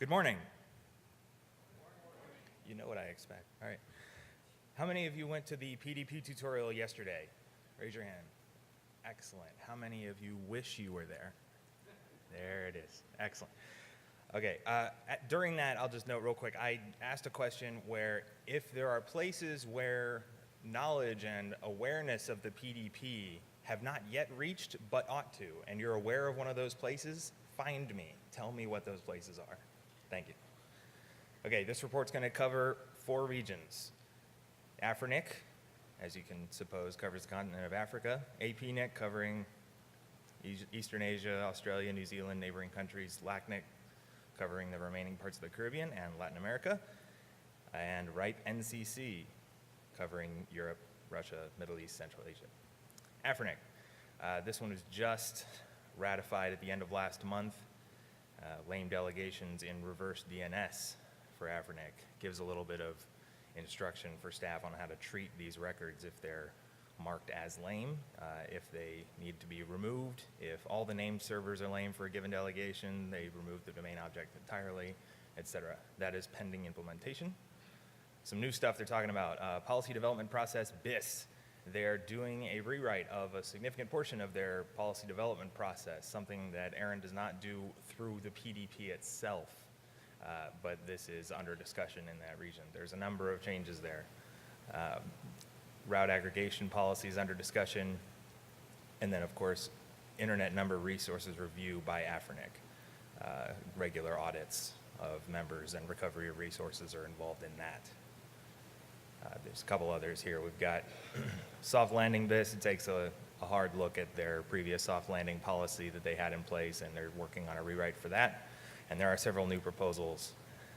Good morning. You know what I expect. All right. How many of you went to the PDP tutorial yesterday? Raise your hand. Excellent. How many of you wish you were there? There it is. Excellent. Okay. During that, I'll just note real quick, I asked a question where if there are places where knowledge and awareness of the PDP have not yet reached but ought to, and you're aware of one of those places, find me. Tell me what those places are. Thank you. Okay, this report's going to cover 4 regions. AFRINIC, as you can suppose, covers the continent of Africa. APNIC, covering Eastern Asia, Australia, New Zealand, neighboring countries. LACNIC, covering the remaining parts of the Caribbean and Latin America. And RIPE NCC, covering Europe, Russia, Middle East, Central Asia. AFRINIC, this one was just ratified at the end of last month. Lame delegations in reverse DNS for AFRINIC gives a little bit of instruction for staff on how to treat these records if they're marked as lame, if they need to be removed, if all the named servers are lame for a given delegation, they remove the domain object entirely, etc. That is pending implementation. Some new stuff they're talking about, policy development process, BIS. They're doing a rewrite of a significant portion of their policy development process, something that ARIN does not do through the PDP itself, but this is under discussion in that region. There's a number of changes there. Route aggregation policies under discussion, and then of course, Internet Number Resources Review by AFRINIC. Regular audits of members and recovery of resources are involved in that. There's a couple others here. We've got soft landing BIS. It takes a hard look at their previous soft landing policy that they had in place, and they're working on a rewrite for that. And there are several new proposals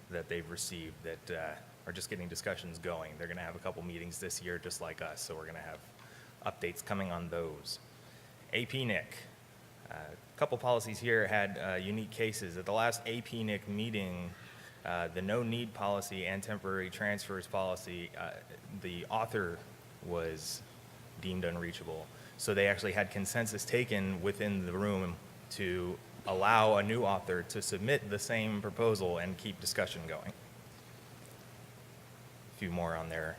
that they've received that are just getting discussions going. They're going to have a couple meetings this year just like us, so we're going to have updates coming on those. APNIC. A couple policies here had unique cases. At the last APNIC meeting, the no-need policy and temporary transfers policy, the author was deemed unreachable. So they actually had consensus taken within the room to allow a new author to submit the same proposal and keep discussion going. A few more on their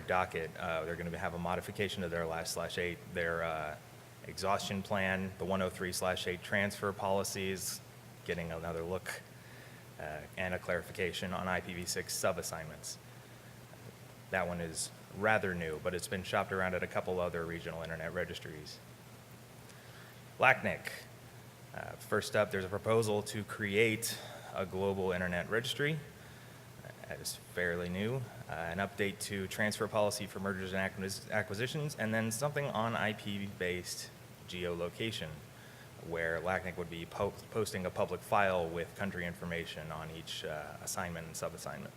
docket. They're going to have a modification of their last /8, their exhaustion plan, the 103/8 transfer policies, getting another look, and a clarification on IPv6 sub-assignments. That one is rather new, but it's been shopped around at a couple other regional internet registries. LACNIC. First up, there's a proposal to create a global internet registry. That is fairly new. An update to transfer policy for mergers and acquisitions, and then something on IP-based geolocation, where LACNIC would be posting a public file with country information on each assignment and sub-assignment.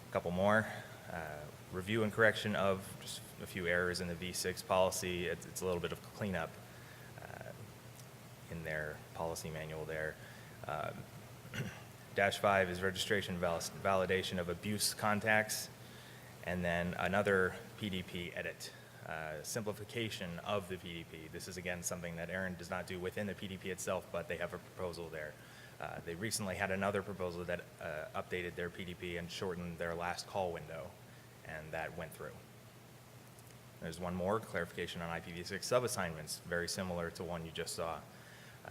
A couple more. Review and correction of just a few errors in the v6 policy. It's a little bit of cleanup in their policy manual there. -5 is registration validation of abuse contacts, and then another PDP edit. Simplification of the PDP. This is again something that ARIN does not do within the PDP itself, but they have a proposal there. They recently had another proposal that updated their PDP and shortened their last call window, and that went through. There's one more, clarification on IPv6 sub-assignments, very similar to one you just saw.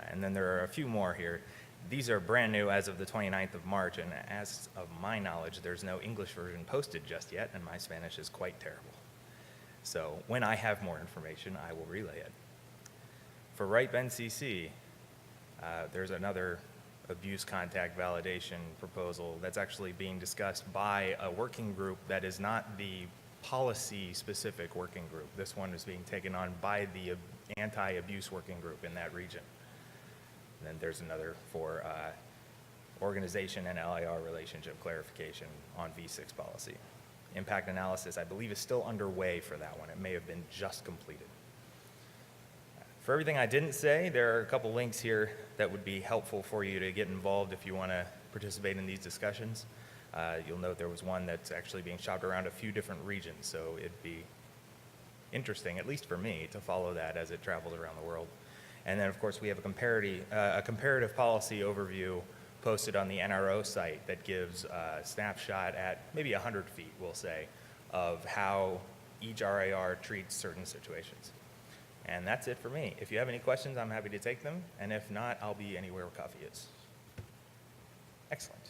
And then there are a few more here. These are brand new as of the 29th of March, and as of my knowledge, there's no English version posted just yet, and my Spanish is quite terrible. So when I have more information, I will relay it. For RIPE NCC, there's another abuse contact validation proposal that's actually being discussed by a working group that is not the policy-specific working group. This one is being taken on by the anti-abuse working group in that region. And then there's another for organization and LIR relationship clarification on v6 policy. Impact analysis, I believe, is still underway for that one. It may have been just completed. For everything I didn't say, there are a couple links here that would be helpful for you to get involved if you want to participate in these discussions. You'll note there was one that's actually being shopped around a few different regions, so it'd be interesting, at least for me, to follow that as it travels around the world. And then, of course, we have a comparative policy overview posted on the NRO site that gives a snapshot at maybe 100 feet, we'll say, of how each RAR treats certain situations. And that's it for me. If you have any questions, I'm happy to take them. And if not, I'll be anywhere where coffee is. Excellent.